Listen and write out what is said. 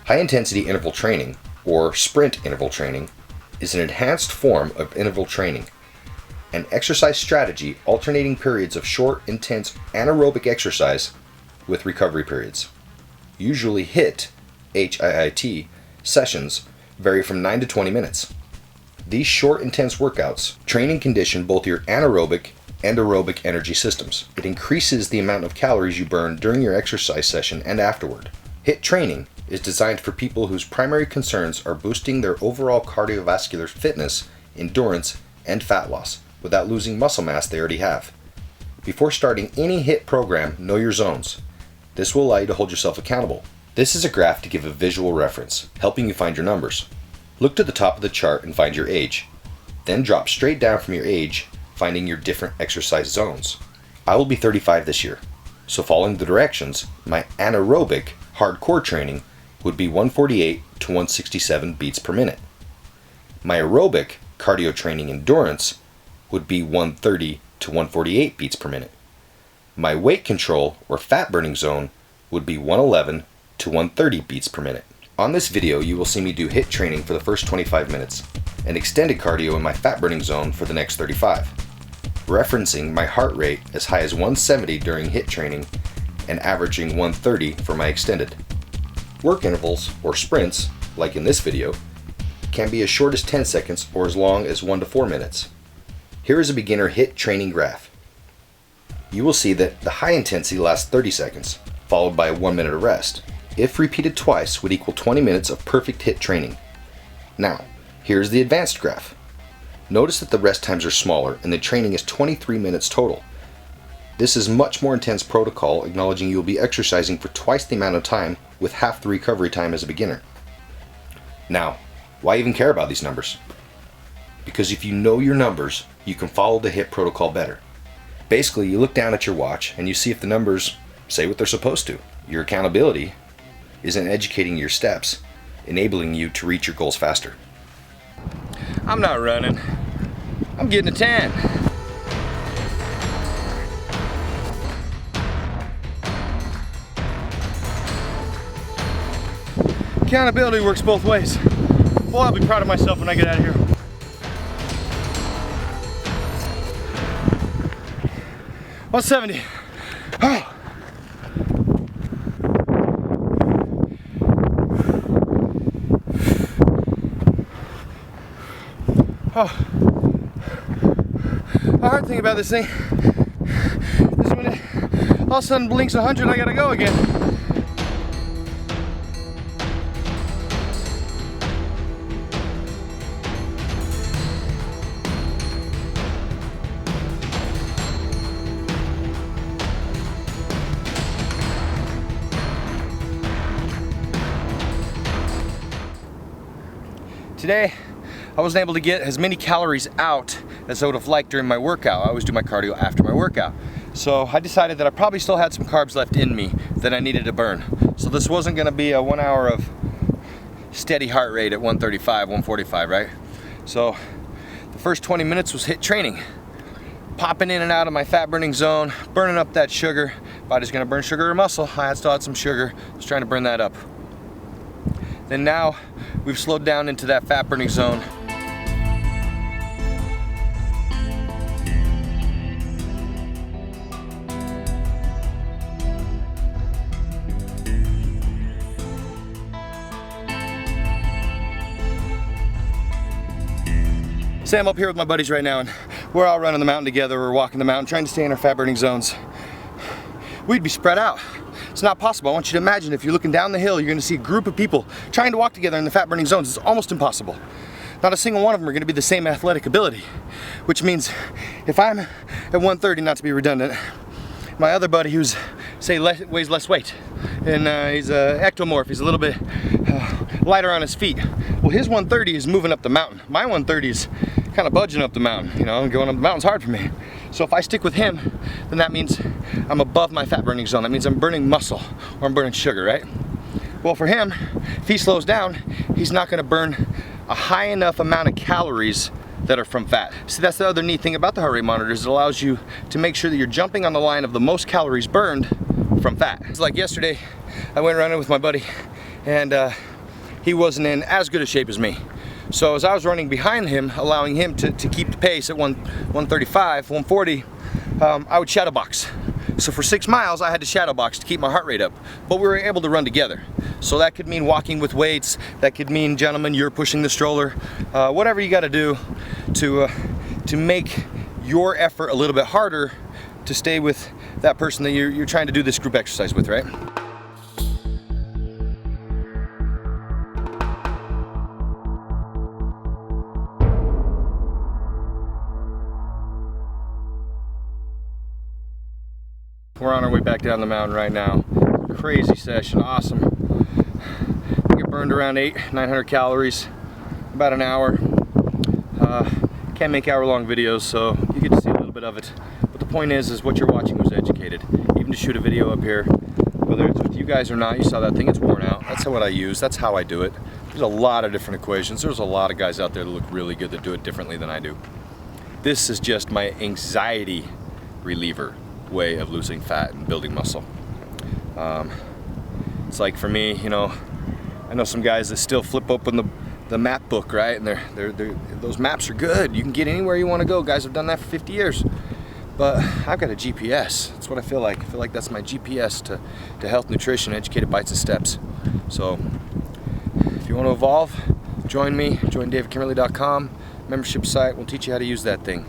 High-intensity interval training, or sprint interval training, is an enhanced form of interval training, an exercise strategy alternating periods of short, intense anaerobic exercise with recovery periods. Usually HIIT, H-I-I-T, sessions vary from 9 to 20 minutes. These short, intense workouts train and condition both your anaerobic and aerobic energy systems. It increases the amount of calories you burn during your exercise session and afterward. HIIT training is designed for people whose primary concerns are boosting their overall cardiovascular fitness, endurance, and fat loss without losing muscle mass they already have. Before starting any HIIT program, know your zones. This will allow you to hold yourself accountable. This is a graph to give a visual reference, helping you find your numbers. Look to the top of the chart and find your age. Then drop straight down from your age, finding your different exercise zones. I will be 35 this year, so following the directions, my anaerobic hardcore training would be 148 to 167 beats per minute. My aerobic cardio training endurance would be 130 to 148 beats per minute. My weight control or fat burning zone would be 111 to 130 beats per minute. On this video, you will see me do HIIT training for the first 25 minutes and extended cardio in my fat burning zone for the next 35, referencing my heart rate as high as 170 during HIIT training and averaging 130 for my extended. Work intervals, or sprints, like in this video, can be as short as 10 seconds or as long as 1 to 4 minutes. Here is a beginner HIIT training graph. You will see that the high intensity lasts 30 seconds, followed by 1 minute of rest. If repeated twice, would equal 20 minutes of perfect HIIT training. Now, here's the advanced graph. Notice that the rest times are smaller and the training is 23 minutes total. This is much more intense protocol, acknowledging you will be exercising for twice the amount of time with half the recovery time as a beginner. Now, why even care about these numbers? Because if you know your numbers, you can follow the HIIT protocol better. Basically, you look down at your watch and you see if the numbers say what they're supposed to. Your accountability is in educating your steps, enabling you to reach your goals faster. I'm not running. I'm getting a tan. Accountability works both ways. Boy, I'll be proud of myself when I get out of here. $170. Oh. Oh. The hard thing about this thing is when it all of a sudden blinks 100, I gotta go again. Today, I wasn't able to get as many calories out as I would have liked during my workout. I always do my cardio after my workout. So I decided that I probably still had some carbs left in me that I needed to burn. So this wasn't gonna be a 1 hour of steady heart rate at 135, 145, right? So the first 20 minutes was HIIT training. Popping in and out of my fat burning zone, burning up that sugar. Body's gonna burn sugar or muscle. I still had some sugar, just trying to burn that up. Then now we've slowed down into that fat burning zone. Say I'm up here with my buddies right now and we're all running the mountain together, we're walking the mountain, trying to stay in our fat burning zones. We'd be spread out. It's not possible. I want you to imagine if you're looking down the hill, you're going to see a group of people trying to walk together in the fat burning zones. It's almost impossible. Not a single one of them are going to be the same athletic ability, which means if I'm at 130, not to be redundant, my other buddy who's, say, weighs less weight, and he's an ectomorph, he's a little bit lighter on his feet. Well, his 130 is moving up the mountain. My 130 is kind of budging up the mountain. You know, going up the mountain's hard for me. So if I stick with him, then that means I'm above my fat burning zone. That means I'm burning muscle or I'm burning sugar, right? Well, for him, if he slows down, he's not going to burn a high enough amount of calories that are from fat. See, that's the other neat thing about the heart rate monitors. It allows you to make sure that you're jumping on the line of the most calories burned from fat. It's like yesterday, I went running with my buddy and he wasn't in as good a shape as me. So as I was running behind him, allowing him to keep the pace at 135, 140, I would shadow box. So for 6 miles, I had to shadow box to keep my heart rate up. But we were able to run together. So that could mean walking with weights. That could mean, gentlemen, you're pushing the stroller. Whatever you got to do to make your effort a little bit harder to stay with that person that you're trying to do this group exercise with, right? We're on our way back down the mountain right now. Crazy session, awesome. I think I burned around 900 calories, about an hour. Can't make hour-long videos, so you get to see a little bit of it. But the point is what you're watching was educated. Even to shoot a video up here, whether it's with you guys or not, you saw that thing, it's worn out. That's what I use, that's how I do it. There's a lot of different equations. There's a lot of guys out there that look really good that do it differently than I do. This is just my anxiety reliever way of losing fat and building muscle. It's like for me, you know, I know some guys that still flip open the map book, right? And those maps are good. You can get anywhere you want to go. Guys have done that for 50 years. But I've got a GPS. That's what I feel like. I feel like that's my GPS to health, nutrition, educated bites and steps. So if you want to evolve, join me. Join davidkimberly.com. Membership site. We'll teach you how to use that thing.